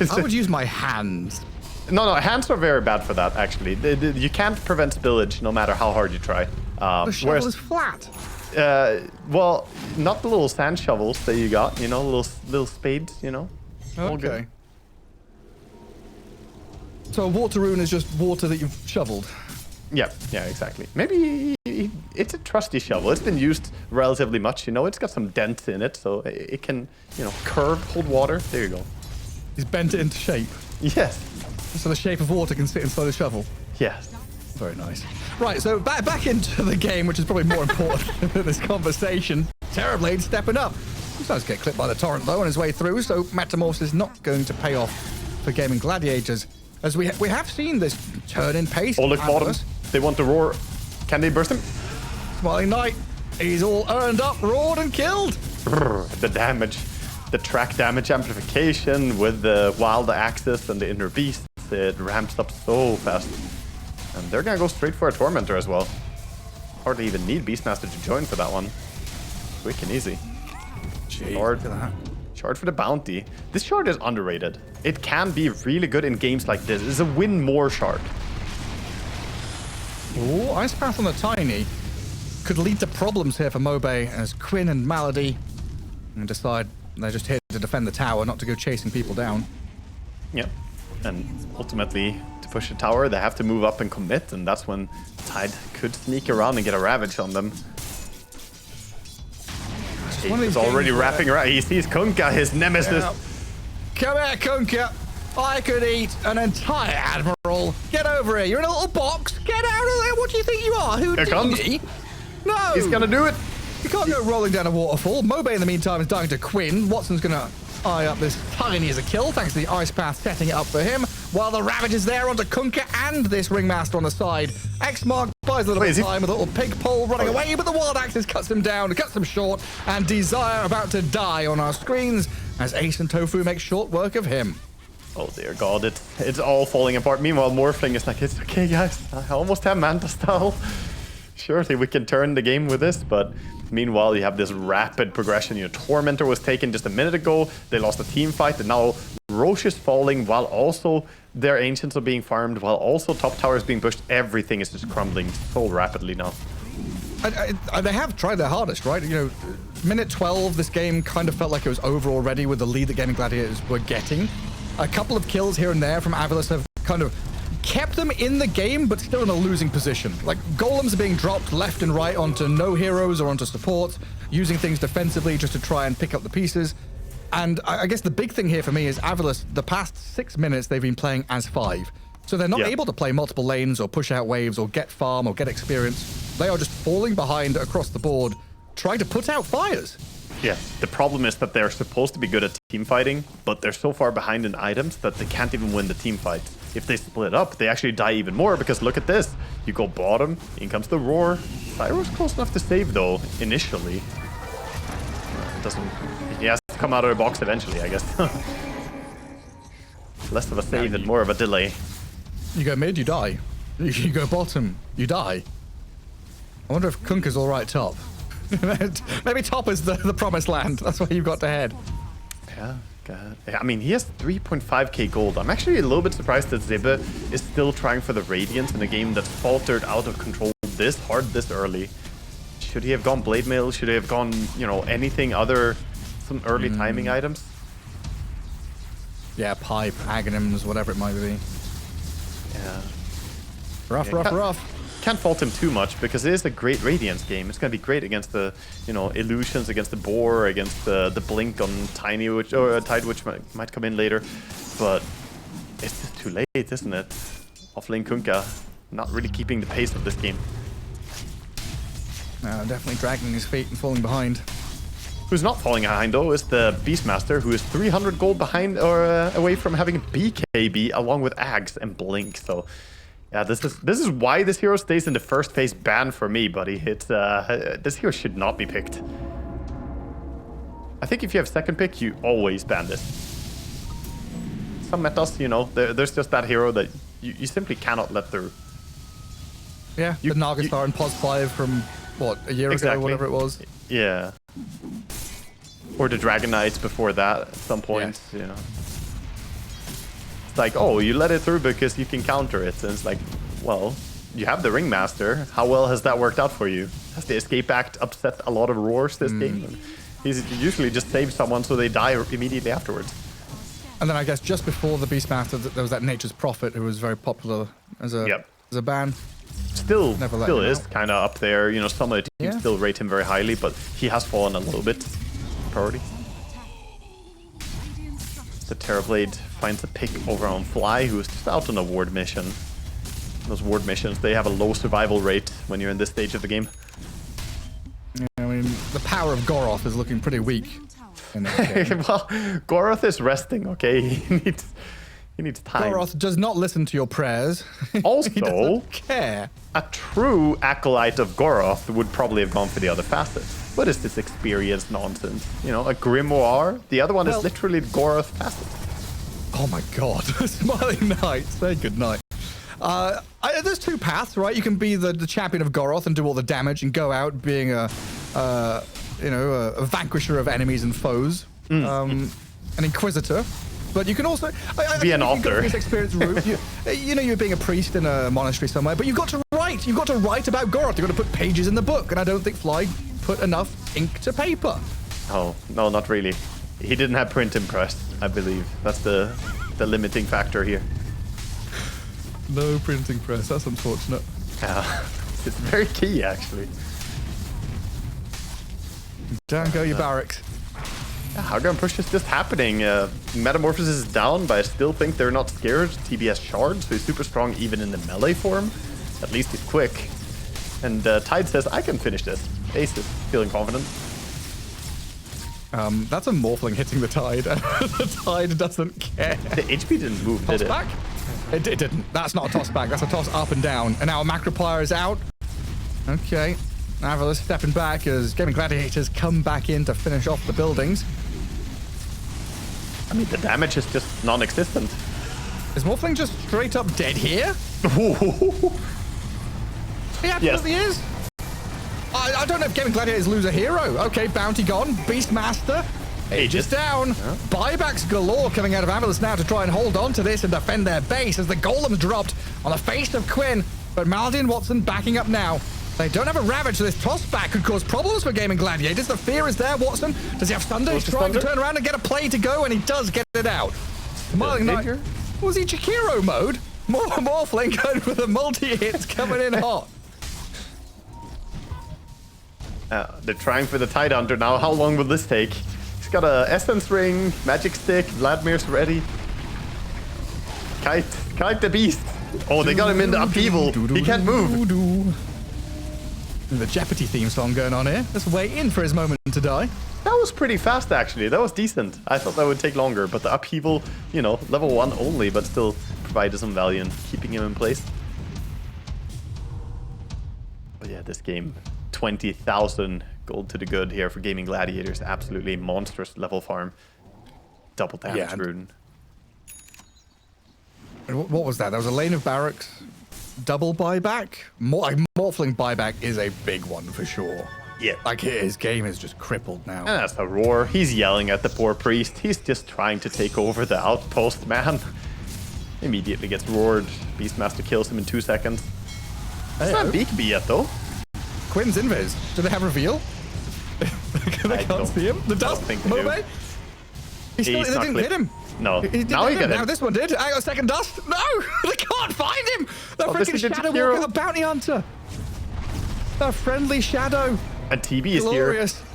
I would use my hands. No, hands are very bad for that. Actually, you can't prevent spillage no matter how hard you try. The shovel is flat. Well, not the little sand shovels that you got. You know, little spades. You know. Okay. So a water rune is just water that you've shoveled. Yeah, exactly. Maybe it's a trusty shovel. It's been used relatively much. You know, it's got some dents in it, so it can, you know, curve, hold water. There you go. He's bent it into shape. Yes. So the shape of water can sit inside the shovel. Yes. Very nice. Right, so back into the game, which is probably more important than this conversation. Terrorblade stepping up. He starts to get clipped by the torrent though on his way through, so Metamorph is not going to pay off for Gaimin Gladiators. As we have seen this turn in pace. Oh, look, bottom. They want to roar. Can they burst him? Smiling Knight. He's all earned up, roared and killed. The damage. The track damage amplification with the wild axis and the inner beast. It ramps up so fast. And they're going to go straight for a Tormentor as well. Hardly even need Beastmaster to join for that one. Quick and easy. Shard for the bounty. This shard is underrated. It can be really good in games like this. It's a win more shard. Oh, Ice Path on the Tiny could lead to problems here for Mobe as Quinn and Malady decide they're just here to defend the tower, not to go chasing people down. Yep. And ultimately, to push the tower, they have to move up and commit, and that's when Tide could sneak around and get a Ravage on them. He's already wrapping around. He sees Kunkka, his nemesis. Yeah. Come here, Kunkka. I could eat an entire Admiral. Get over here. You're in a little box. Get out of there. What do you think you are? Houdini? No. He's going to do it. You can't go rolling down a waterfall. Mobe, in the meantime, is dying to Quinn. Watson's going to eye up this Tiny as a kill, thanks to the Ice Path setting it up for him, while the Ravage is there onto Kunkka and this Ringmaster on the side. X-Mark buys a little bit of time with a little pig pole running away, but the Wild Axis cuts him down, cuts him short, and Desire about to die on our screens as Ace and Tofu make short work of him. Oh dear God, it's all falling apart. Meanwhile, Morphling is like, it's okay guys, I almost have Manta style. Surely we can turn the game with this, but meanwhile you have this rapid progression. You know, Tormentor was taken just a minute ago. They lost a team fight, and now Roche is falling while also their Ancients are being farmed, while also top tower is being pushed. Everything is just crumbling so rapidly now. They have tried their hardest, right? You know, minute 12, this game kind of felt like it was over already with the lead that Gaimin Gladiators were getting. A couple of kills here and there from AVULUS have kind of kept them in the game, but still in a losing position. Like, golems are being dropped left and right onto no heroes or onto support, using things defensively just to try and pick up the pieces. And I guess the big thing here for me is AVULUS, the past 6 minutes, they've been playing as 5. So they're not able to play multiple lanes or push out waves or get farm or get experience. They are just falling behind across the board, trying to put out fires. Yeah, the problem is that they're supposed to be good at team fighting, but they're so far behind in items that they can't even win the team fight. If they split up, they actually die even more, because look at this. You go bottom, in comes the roar. Pyro's close enough to save, though, initially. It doesn't... He has to come out of the box eventually, I guess. Less of a save and more of a delay. You go mid, you die. You go bottom, you die. I wonder if Kunkka's all right top. Maybe top is the promised land. That's where you've got to head. Yeah, God. I mean, he has 3.5k gold. I'm actually a little bit surprised that Zibbe is still trying for the Radiance in a game that's faltered out of control this hard, this early. Should he have gone Blade Mail? Should he have gone, you know, anything other, some early timing items? Yeah, pipe, Aghanims, whatever it might be. Yeah. Rough. Can't fault him too much, because it is a great Radiance game. It's going to be great against the, you know, illusions, against the boar, against the blink on Tiny, which, or Tide, which might come in later. But it's just too late, isn't it? Offlane Kunkka not really keeping the pace of this game. Definitely dragging his feet and falling behind. Who's not falling behind, though, is the Beastmaster, who is 300 gold behind or away from having a BKB along with Ags and Blink. So, yeah, this is why this hero stays in the first phase ban for me, buddy. It's this hero should not be picked. I think if you have second pick, you always ban this. Some metas, you know, there's just that hero that you simply cannot let through. Yeah, the Nagastar and Pos 5 from, what, a year ago, whatever it was. Yeah. Or the Dragon Knights before that at some point, you know. It's like, oh, you let it through because you can counter it. And it's like, well, you have the Ringmaster. How well has that worked out for you? Has the Escape Act upset a lot of roars this game? He's usually just saved someone so they die immediately afterwards. And then I guess just before the Beastmaster, there was that Nature's Prophet who was very popular as a ban. Still is kind of up there. You know, some of the teams still rate him very highly, but he has fallen a little bit. Priority. The Terrorblade finds a pick over on Fly, who is just out on a ward mission. Those ward missions, they have a low survival rate when you're in this stage of the game. Yeah, I mean, the power of Goroth is looking pretty weak in this game. Well, Goroth is resting, okay? He needs time. Goroth does not listen to your prayers. Also, he doesn't care. A true acolyte of Goroth would probably have gone for the other facet. What is this experience nonsense? You know, a Grimoire? The other one is literally Goroth facet. Oh my god. Smiling Knight, say goodnight. There's two paths, right? You can be the champion of Goroth and do all the damage and go out being a vanquisher of enemies and foes. An Inquisitor. But you can also be an author. This experience route. You're being a priest in a monastery somewhere, but you've got to write. You've got to write about Goroth. You've got to put pages in the book, and I don't think Fly put enough ink to paper. Oh no, not really. He didn't have printing press, I believe. That's the limiting factor here. No printing press. That's unfortunate. Yeah, it's very key actually. Down go your barracks. How Gun Push is just happening. Metamorphosis is down, but I still think they're not scared. TBS Shard, so he's super strong even in the melee form. At least he's quick. And Tide says, I can finish this. Ace is feeling confident. That's a Morphling hitting the Tide. The Tide doesn't care. The HP didn't move, did it? Toss back? It didn't. That's not a toss back. That's a toss up and down. And now Macroplier is out. Okay. AVULUS stepping back as Gaimin Gladiators come back in to finish off the buildings. I mean, the damage is just non-existent. Is Morphling just straight up dead here? He absolutely is. I don't know if Gaimin Gladiators lose a hero. Okay, Bounty gone. Beastmaster Aegis down. Buybacks galore coming out of AVULUS now to try and hold on to this and defend their base as the Golem's dropped on the face of Quinn. But Maldi and Watson backing up now. They don't have a Ravage, so this toss back could cause problems for Gaimin Gladiators. The fear is there. Watson, does he have Thunder? He's trying to turn around and get a play to go, and he does get it out. Smiling Knight. Was he Chikiro mode? Morphling going for the multi-hits coming in hot. They're trying for the Tidehunter now. How long will this take? He's got a Essence Ring, Magic Stick, Vladimir's ready. Kite the beast. Oh, they got him in the upheaval. He can't move. The Jeopardy theme song going on here. Let's wait in for his moment to die. That was pretty fast, actually. That was decent. I thought that would take longer, but the upheaval, you know, level 1 only, but still provided some value in keeping him in place. But yeah, this game, 20,000 gold to the good here for Gaimin Gladiators. Absolutely monstrous level farm. Double damage rune. What was that? That was a lane of barracks. Double buyback? Morphling buyback is a big one for sure. Yeah. Like his game is just crippled now. And that's a roar. He's yelling at the poor priest. He's just trying to take over the outpost, man. Immediately gets roared. Beastmaster kills him in 2 seconds. It's not Beakby yet, though. Quinn's invis. Do they have reveal? They can't see him. The dust. Mobe? They didn't hit him. No. Now he got him. Now this one did. I got a second dust. No! They can't find him! The freaking Shadow Walker, a bounty hunter. A friendly shadow. And TB is glorious. Here.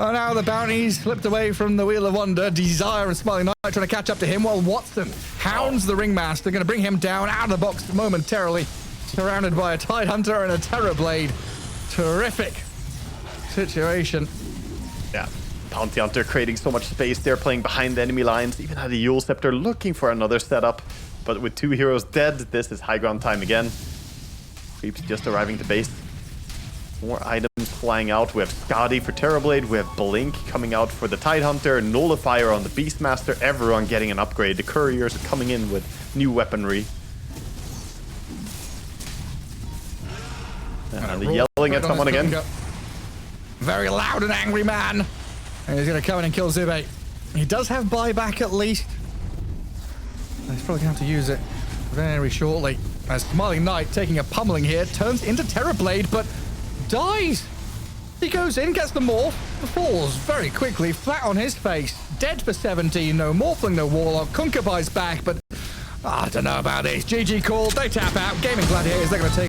Oh, now the bounties slipped away from the Wheel of Wonder. Desire and Smiling Knight trying to catch up to him while Watson hounds the Ringmaster. Going to bring him down out of the box momentarily. Surrounded by a Tidehunter and a Terrorblade. Terrific situation. Yeah. Bounty Hunter creating so much space there, playing behind the enemy lines. Even had the Yule Scepter looking for another setup. But with 2 heroes dead, this is high ground time again. Creeps just arriving to base. More items flying out. We have Skadi for Terrorblade. We have Blink coming out for the Tidehunter. Nullifier on the Beastmaster. Everyone getting an upgrade. The Couriers are coming in with new weaponry. And they're yelling at someone again. Very loud and angry man. And he's going to come in and kill Zube. He does have buyback at least. He's probably going to have to use it very shortly. As Smiling Knight taking a pummeling here, turns into Terrorblade, but dies. He goes in, gets the morph, falls very quickly, flat on his face. Dead for 17, no Morphling, no Warlock. Kunkka buys back, but I don't know about this. GG called, they tap out. Gaimin Gladiators, they're going to take